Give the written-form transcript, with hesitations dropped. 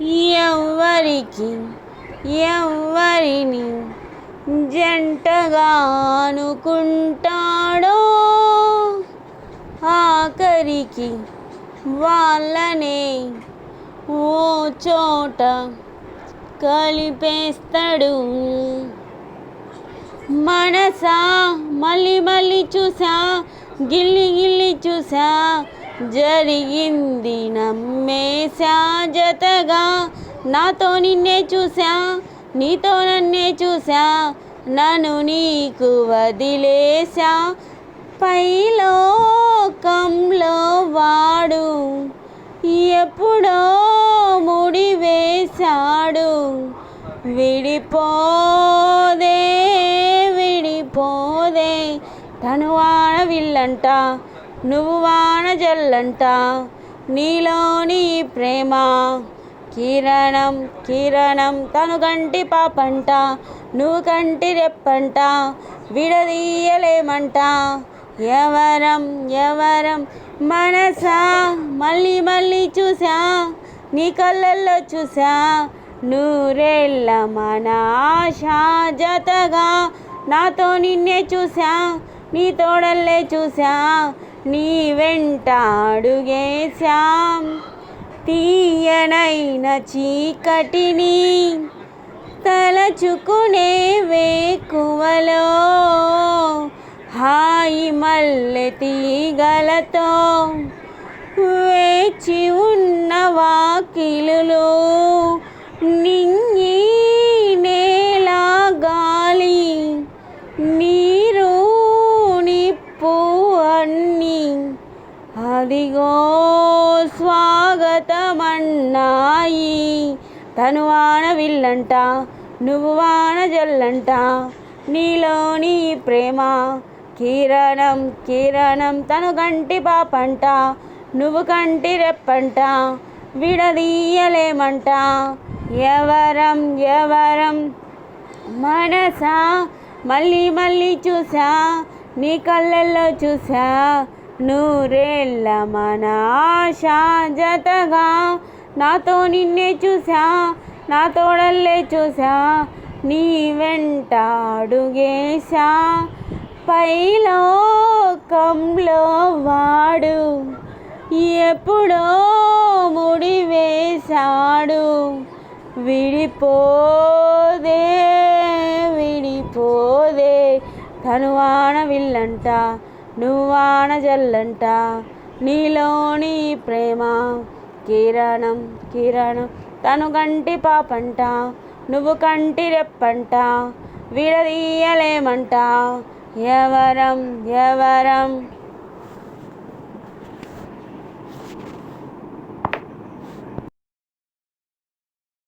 ఎవ్వరికి ఎవ్వరిని జంటగా అనుకుంటాడో ఆఖరికి వాళ్ళనే ఓ చోట కలిపేస్తాడు. మనసా మళ్ళీ మళ్ళీ చూసా, గిల్లి గిల్లి చూసా, జరిగింది నమ్మేశా. జతగా నాతో నిన్నే చూసా, నీతో నన్నే చూసా, నన్ను నీకు వదిలేశా. పైలోకంలో వాడు ఎప్పుడో ముడివేశాడు. విడిపోదే విడిపోదే, తను వాన విల్లంట, నువ్వు వాన జల్లంట. నీలోని ప్రేమ కిరణం కిరణం, తను కంటి పాపంట, నువ్వు కంటి రెప్పంట. విడదీయలేమంట ఎవరం ఎవరం. మనసా మళ్ళీ మళ్ళీ చూసా, నీ కళ్ళల్లో చూసా, నూరేళ్ళ మన ఆశ. జతగా నాతో నిన్నే చూసా, నీ తోడల్లే చూసా, నీ వెంట అడుగేశాం. తీయనైన చీకటిని తలచుకునే వేకువలో, హాయి మల్లె తీగలతో వేచి ఉన్న వాకిలులో, నింగి నేల గాలి నీరు నిప్పు అన్నీ అదిగో స్వాగతమన్నాయి. తను వాన విల్లంట, నువ్వు వాన జల్లంట. నీలోని ప్రేమ కిరణం కిరణం, తను కంటి పాపంట, నువ్వు కంటి రెప్పంట. విడదీయలేమంట ఎవరం ఎవరం. మనసా మళ్ళీ మళ్ళీ చూసా, నీ కళ్ళల్లో చూసా, నూరేళ్ళ మన ఆశ. జతగా నాతో నిన్నే చూసా, నా తోడల్లే చూసా, నీ వెంట అడుగేశా. పైలోకంలో వాడు ఎప్పుడో ముడివేశాడు. విడిపోదే విడిపోదే, తను వాన విల్లంట, నువ్వు వాన జల్లంట. నీలోని ప్రేమ కిరణం కిరణం, తను కంటి పాపంట, నువ్వు కంటి రెప్పంట. విడదీయలేమంట ఎవరం ఎవరం.